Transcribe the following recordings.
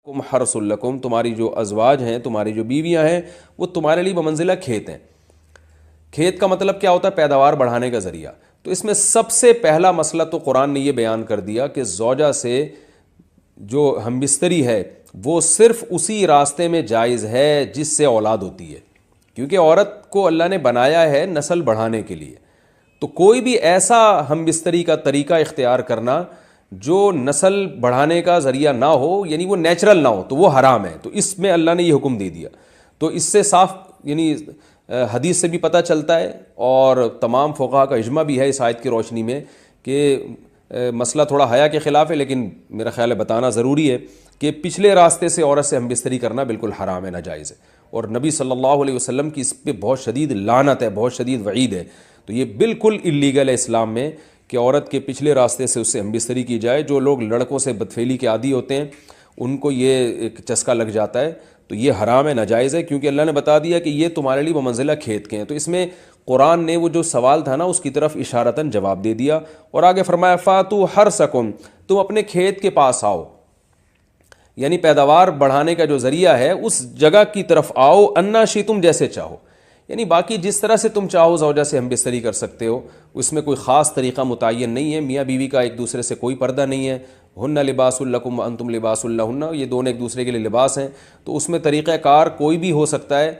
کم حرث لکم، تمہاری جو ازواج ہیں، تمہاری جو بیویاں ہیں، وہ تمہارے لیے بمنزلہ کھیت ہیں۔ کھیت کا مطلب کیا ہوتا ہے؟ پیداوار بڑھانے کا ذریعہ۔ تو اس میں سب سے پہلا مسئلہ تو قرآن نے یہ بیان کر دیا کہ زوجہ سے جو ہم بستری ہے وہ صرف اسی راستے میں جائز ہے جس سے اولاد ہوتی ہے، کیونکہ عورت کو اللہ نے بنایا ہے نسل بڑھانے کے لیے۔ تو کوئی بھی ایسا ہم بستری کا طریقہ اختیار کرنا جو نسل بڑھانے کا ذریعہ نہ ہو، یعنی وہ نیچرل نہ ہو، تو وہ حرام ہے۔ تو اس میں اللہ نے یہ حکم دے دیا۔ تو اس سے صاف یعنی حدیث سے بھی پتہ چلتا ہے، اور تمام فقہاء کا اجماع بھی ہے اس آیت کی روشنی میں کہ مسئلہ تھوڑا حیا کے خلاف ہے، لیکن میرا خیال ہے بتانا ضروری ہے کہ پچھلے راستے سے عورت سے ہم بستری کرنا بالکل حرام ہے، ناجائز ہے، اور نبی صلی اللہ علیہ وسلم کی اس پہ بہت شدید لعنت ہے، بہت شدید وعید ہے۔ تو یہ بالکل اللیگل ہے اسلام میں کہ عورت کے پچھلے راستے سے اس سے ہم بستری کی جائے۔ جو لوگ لڑکوں سے بدفعلی کے عادی ہوتے ہیں ان کو یہ ایک چسکا لگ جاتا ہے، تو یہ حرام ہے، ناجائز ہے، کیونکہ اللہ نے بتا دیا کہ یہ تمہارے لیے بمنزلہ کھیت کے ہیں۔ تو اس میں قرآن نے وہ جو سوال تھا نا اس کی طرف اشارتاً جواب دے دیا، اور آگے فرمایا فاتو حرثکم، تم اپنے کھیت کے پاس آؤ، یعنی پیداوار بڑھانے کا جو ذریعہ ہے اس جگہ کی طرف آؤ، انا شئتم، جیسے چاہو، یعنی باقی جس طرح سے تم چاہو زوجہ سے ہم بستری کر سکتے ہو، اس میں کوئی خاص طریقہ متعین نہیں ہے۔ میاں بیوی کا ایک دوسرے سے کوئی پردہ نہیں ہے، ہن لباس لکم وانتم لباس لہن، یہ دونوں ایک دوسرے کے لیے لباس ہیں۔ تو اس میں طریقہ کار کوئی بھی ہو سکتا ہے،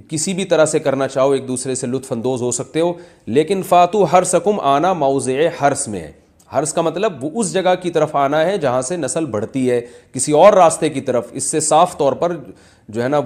کسی بھی طرح سے کرنا چاہو ایک دوسرے سے لطف اندوز ہو سکتے ہو، لیکن فاتو حرثکم آنا موضع حرث میں ہے۔ حرث کا مطلب وہ اس جگہ کی طرف آنا ہے جہاں سے نسل بڑھتی ہے، کسی اور راستے کی طرف۔ اس سے صاف طور پر جو ہے نا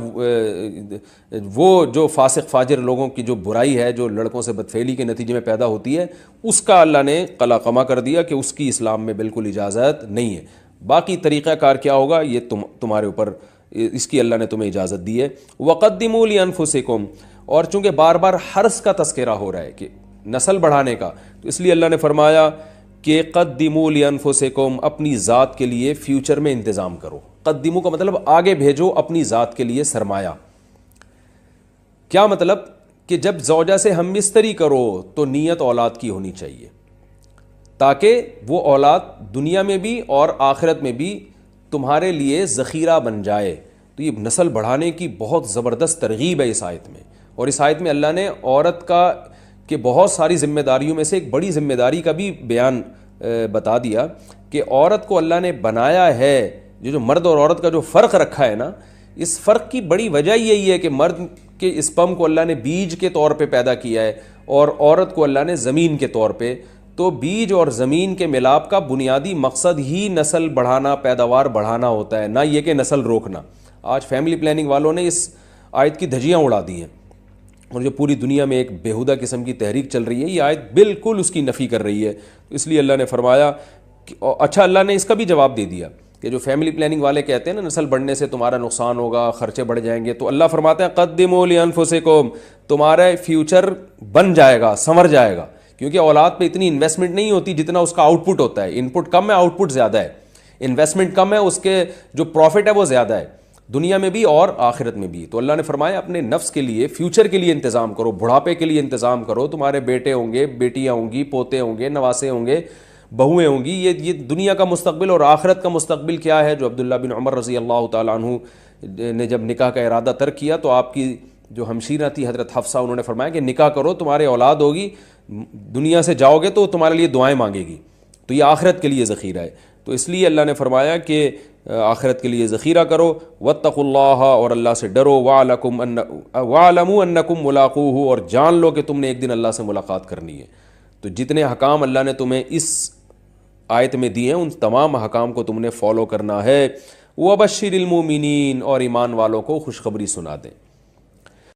وہ جو فاسق فاجر لوگوں کی جو برائی ہے، جو لڑکوں سے بدفعلی کے نتیجے میں پیدا ہوتی ہے، اس کا اللہ نے قلع قمع کر دیا کہ اس کی اسلام میں بالکل اجازت نہیں ہے۔ باقی طریقہ کار کیا ہوگا یہ تمہارے اوپر، اس کی اللہ نے تمہیں اجازت دی ہے۔ وَقَدِّمُوا لِأَنفُسِكُمْ، اور چونکہ بار بار حرث کا تذکرہ ہو رہا ہے کہ نسل بڑھانے کا، تو اس لیے اللہ نے فرمایا کہ قدموا لانفسکم، اپنی ذات کے لیے فیوچر میں انتظام کرو۔ قدموا کا مطلب آگے بھیجو اپنی ذات کے لیے سرمایہ۔ کیا مطلب؟ کہ جب زوجہ سے ہم بستری کرو تو نیت اولاد کی ہونی چاہیے، تاکہ وہ اولاد دنیا میں بھی اور آخرت میں بھی تمہارے لیے ذخیرہ بن جائے۔ تو یہ نسل بڑھانے کی بہت زبردست ترغیب ہے اس آیت میں، اور اس آیت میں اللہ نے عورت کا کہ بہت ساری ذمہ داریوں میں سے ایک بڑی ذمہ داری کا بھی بیان بتا دیا کہ عورت کو اللہ نے بنایا ہے، جو مرد اور عورت کا جو فرق رکھا ہے نا، اس فرق کی بڑی وجہ یہی ہے کہ مرد کے اسپم کو اللہ نے بیج کے طور پہ پیدا کیا ہے، اور عورت کو اللہ نے زمین کے طور پہ۔ تو بیج اور زمین کے ملاپ کا بنیادی مقصد ہی نسل بڑھانا، پیداوار بڑھانا ہوتا ہے، نہ یہ کہ نسل روکنا۔ آج فیملی پلاننگ والوں نے اس آیت کی دھجیاں اڑا دی ہیں، اور جو پوری دنیا میں ایک بیہودہ قسم کی تحریک چل رہی ہے، یہ آیت بالکل اس کی نفی کر رہی ہے۔ اس لیے اللہ نے فرمایا کہ اچھا، اللہ نے اس کا بھی جواب دے دیا کہ جو فیملی پلاننگ والے کہتے ہیں نا نسل بڑھنے سے تمہارا نقصان ہوگا، خرچے بڑھ جائیں گے، تو اللہ فرماتا ہے قدموا لانفسکم، تمہارا فیوچر بن جائے گا، سنور جائے گا، کیونکہ اولاد پہ اتنی انویسٹمنٹ نہیں ہوتی جتنا اس کا آؤٹ پٹ ہوتا ہے۔ ان پٹ کم ہے، آؤٹ پٹ زیادہ ہے، انویسٹمنٹ کم ہے، اس کے جو پروفٹ ہے وہ زیادہ ہے، دنیا میں بھی اور آخرت میں بھی۔ تو اللہ نے فرمایا اپنے نفس کے لیے، فیوچر کے لیے انتظام کرو، بڑھاپے کے لیے انتظام کرو۔ تمہارے بیٹے ہوں گے، بیٹیاں ہوں گی، پوتے ہوں گے، نواسے ہوں گے، بہویں ہوں گی، یہ دنیا کا مستقبل اور آخرت کا مستقبل کیا ہے۔ جو عبداللہ بن عمر رضی اللہ تعالیٰ عنہ نے جب نکاح کا ارادہ ترک کیا تو آپ کی جو ہمشیرہ تھی حضرت حفصہ، انہوں نے فرمایا کہ نکاح کرو، تمہارے اولاد ہوگی، دنیا سے جاؤ گے تو تمہارے لیے دعائیں مانگے گی، تو یہ آخرت کے لیے ذخیرہ ہے۔ تو اس لیے اللہ نے فرمایا کہ آخرت کے لیے ذخیرہ کرو، واتقوا اللہ، اور اللہ سے ڈرو، واعلموا انکم ملاقوہ، اور جان لو کہ تم نے ایک دن اللہ سے ملاقات کرنی ہے۔ تو جتنے حکام اللہ نے تمہیں اس آیت میں دیے ہیں ان تمام حکام کو تم نے فالو کرنا ہے۔ وبشر المومنین، اور ایمان والوں کو خوشخبری سنا دیں۔